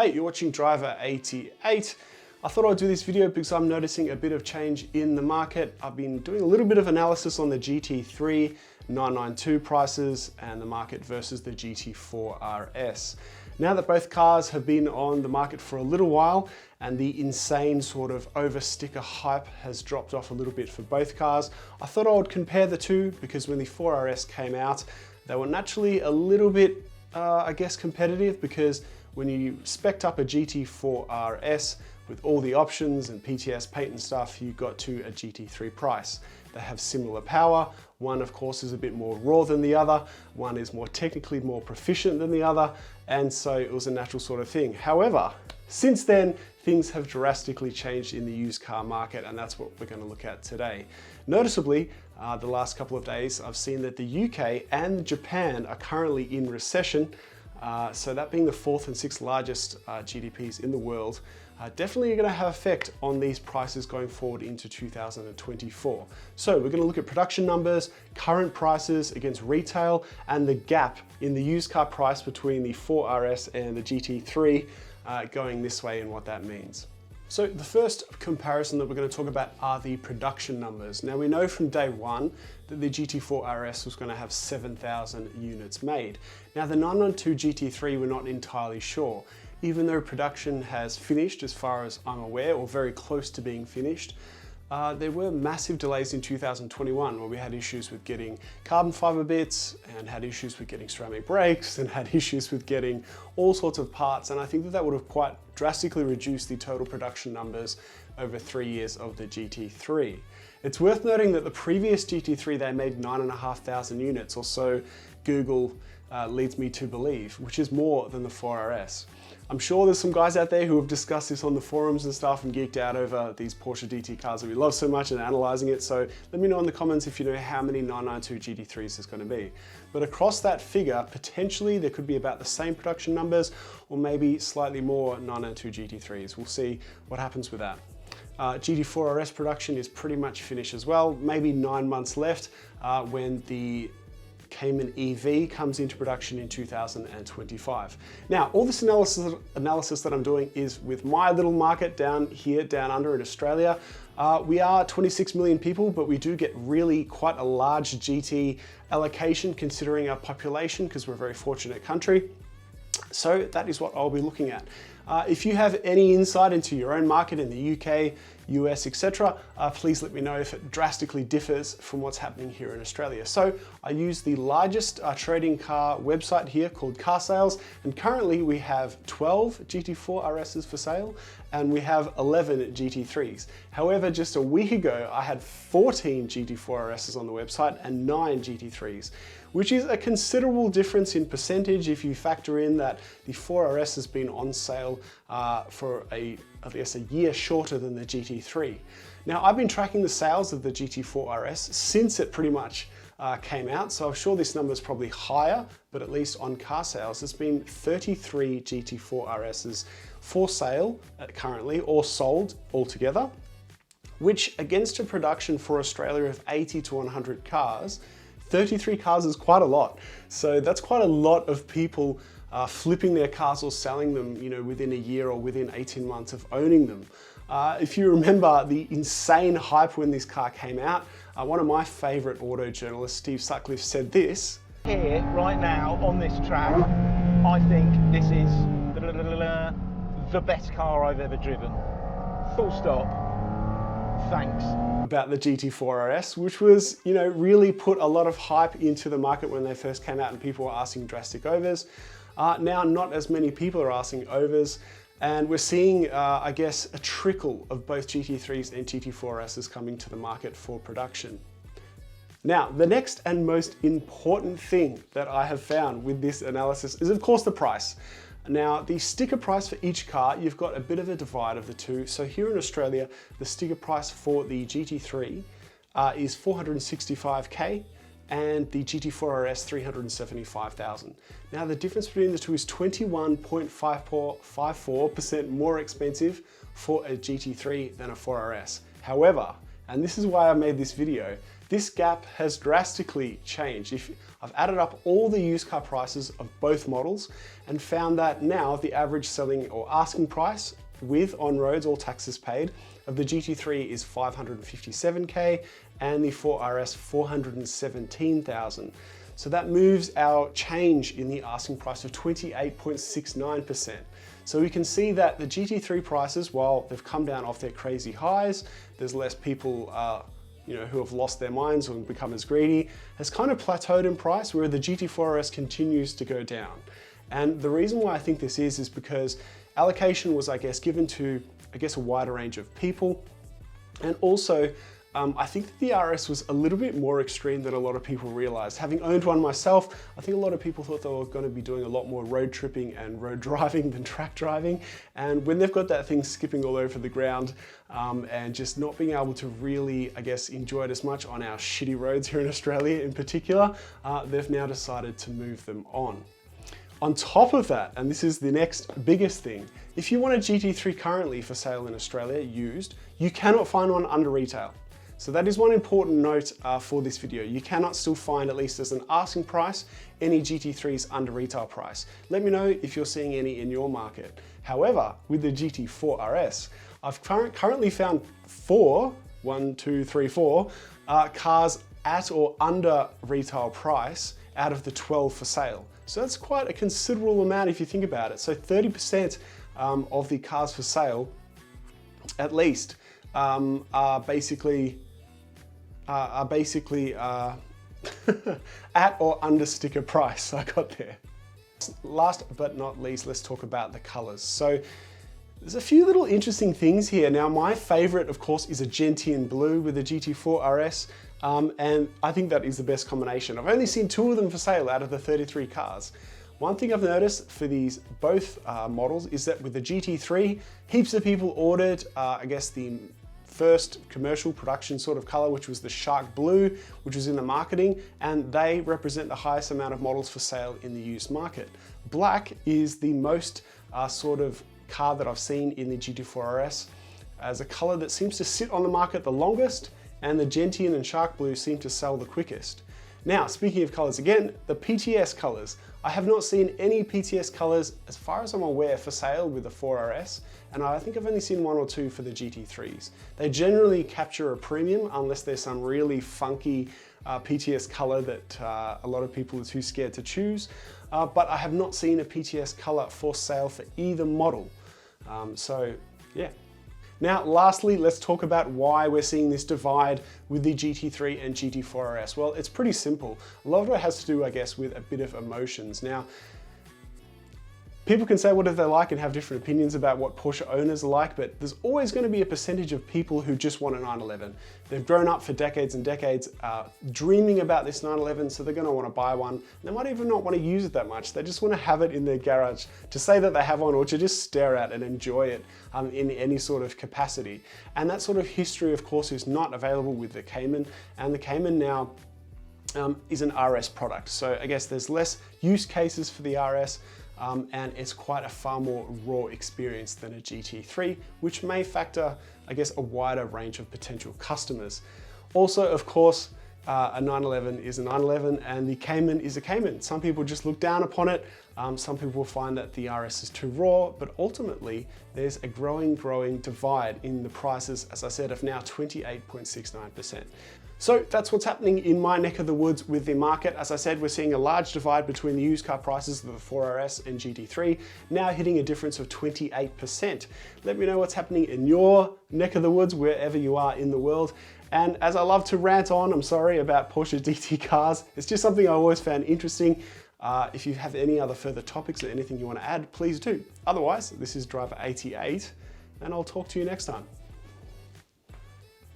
Hey, you're watching Driver 88. I thought I'd do this video because I'm noticing a bit of change in the market. I've been doing a little bit of analysis on the GT3 992 prices and the market versus the GT4 RS. Now that both cars have been on the market for a little while and the insane sort of over sticker hype has dropped off a little bit for both cars, I thought I would compare the two because when the 4RS came out, they were naturally a little bit, I guess, competitive because when you spec'd up a GT4 RS with all the options and PTS paint and stuff, you got to a GT3 price. They have similar power. One, of course, is a bit more raw than the other. One is more technically more proficient than the other. And so it was a natural sort of thing. However, since then, things have drastically changed in the used car market, and that's what we're going to look at today. Noticeably, the last couple of days, I've seen that the UK and Japan are currently in recession. So that being the fourth and sixth largest GDPs in the world, definitely going to have effect on these prices going forward into 2024. So we're going to look at production numbers, current prices against retail, and the gap in the used car price between the 4RS and the GT3 going this way and what that means. So the first comparison that we're going to talk about are the production numbers. Now we know from day one that the GT4 RS was going to have 7,000 units made. Now the 992 GT3 we're not entirely sure. Even though production has finished as far as I'm aware, or very close to being finished, there were massive delays in 2021 where we had issues with getting carbon fiber bits and had issues with getting ceramic brakes and had issues with getting all sorts of parts. And I think that that would have quite drastically reduced the total production numbers over 3 years of the GT3. It's worth noting that the previous GT3, they made 9,500 units or so, Google leads me to believe, which is more than the 4RS. I'm sure there's some guys out there who have discussed this on the forums and stuff and geeked out over these Porsche DT cars that we love so much and analyzing it. So let me know in the comments if you know how many 992 GT3s is going to be. But across that figure, potentially there could be about the same production numbers or maybe slightly more 992 GT3s. We'll see what happens with that. GT4 RS production is pretty much finished as well. Maybe 9 months left when the Cayman EV comes into production in 2025. Now, all this analysis that I'm doing is with my little market down here, down under in Australia. We are 26 million people, but we do get really quite a large GT allocation considering our population because we're a very fortunate country. So that is what I'll be looking at. If you have any insight into your own market in the UK, US, etc., please let me know if it drastically differs from what's happening here in Australia. So I use the largest trading car website here called Car Sales, and currently we have 12 GT4 RSs for sale and we have 11 GT3s. However, just a week ago, I had 14 GT4 RSs on the website and 9 GT3s, which is a considerable difference in percentage if you factor in that the 4RS has been on sale for I guess a year shorter than the GT3. Now, I've been tracking the sales of the GT4 RS since it pretty much came out, so I'm sure this number is probably higher, but at least on Car Sales, there's been 33 GT4 RSs for sale currently or sold altogether, which against a production for Australia of 80 to 100 cars, 33 cars is quite a lot. So that's quite a lot of people flipping their cars or selling them, you know, within a year or within 18 months of owning them. If you remember the insane hype when this car came out, one of my favorite auto journalists, Steve Sutcliffe, said this. Here, right now, on this track, I think this is the best car I've ever driven. Full stop. Thanks. About the GT4 RS, which was, you know, really put a lot of hype into the market when they first came out and people were asking drastic overs. Now, not as many people are asking overs, and we're seeing, I guess, a trickle of both GT3s and GT4 RSs coming to the market for production. Now, the next and most important thing that I have found with this analysis is, of course, the price. Now, the sticker price for each car, you've got a bit of a divide of the two. So here in Australia, the sticker price for the GT3 is 465K and the GT4 RS 375,000. Now, the difference between the two is 21.54% more expensive for a GT3 than a 4RS. However, and this is why I made this video, this gap has drastically changed. I've added up all the used car prices of both models and found that now the average selling or asking price with on-roads, all taxes paid, of the GT3 is 557K and the 4RS 417,000. So that moves our change in the asking price of 28.69%. So we can see that the GT3 prices, while they've come down off their crazy highs, there's less people who have lost their minds or become as greedy, has kind of plateaued in price, where the GT4RS continues to go down. And the reason why I think this is because allocation was, given to, a wider range of people. And also, I think that the RS was a little bit more extreme than a lot of people realized. Having owned one myself, I think a lot of people thought they were going to be doing a lot more road tripping and road driving than track driving. And when they've got that thing skipping all over the ground and just not being able to really, enjoy it as much on our shitty roads here in Australia in particular, they've now decided to move them on. On top of that, and this is the next biggest thing, if you want a GT3 currently for sale in Australia used, you cannot find one under retail. So that is one important note for this video. You cannot still find, at least as an asking price, any GT3s under retail price. Let me know if you're seeing any in your market. However, with the GT4 RS, I've currently found four cars at or under retail price out of the 12 for sale. So that's quite a considerable amount if you think about it. So 30% of the cars for sale, at least, are basically at or under sticker price. I got there. Last but not least, let's talk about the colors. So there's a few little interesting things here. Now, my favorite, of course, is a gentian blue with the GT4 RS. And I think that is the best combination. I've only seen 2 of them for sale out of the 33 cars. One thing I've noticed for these both models is that with the GT3, heaps of people ordered, the first commercial production sort of color, which was the shark blue, which was in the marketing, and they represent the highest amount of models for sale in the used market. Black is the most sort of car that I've seen in the GT4 RS as a color that seems to sit on the market the longest, and the gentian and shark blue seem to sell the quickest. Now, speaking of colors again, the PTS colors. I have not seen any PTS colors, as far as I'm aware, for sale with the 4RS, and I think I've only seen 1 or 2 for the GT3s. They generally capture a premium unless there's some really funky PTS color that a lot of people are too scared to choose, but I have not seen a PTS color for sale for either model. So yeah. Now, lastly, let's talk about why we're seeing this divide with the GT3 and GT4 RS. Well, it's pretty simple. A lot of it has to do, with a bit of emotions. Now, people can say whatever they like and have different opinions about what Porsche owners are like, but there's always going to be a percentage of people who just want a 911. They've grown up for decades and decades dreaming about this 911, so they're going to want to buy one. They might even not want to use it that much. They just want to have it in their garage to say that they have one, or to just stare at and enjoy it in any sort of capacity. And that sort of history, of course, is not available with the Cayman, and the Cayman now is an RS product. So I guess there's less use cases for the RS, and it's quite a far more raw experience than a GT3, which may factor, a wider range of potential customers. Also, of course, a 911 is a 911 and the Cayman is a Cayman. Some people just look down upon it. Some people will find that the RS is too raw, but ultimately there's a growing divide in the prices, as I said, of now 28.69%. So that's what's happening in my neck of the woods with the market. As I said, we're seeing a large divide between the used car prices of the 4RS and GT3, now hitting a difference of 28%. Let me know what's happening in your neck of the woods, wherever you are in the world. And as I love to rant on, I'm sorry, about Porsche DT cars, it's just something I always found interesting. If you have any other further topics or anything you want to add, please do. Otherwise, this is Driver 88, and I'll talk to you next time.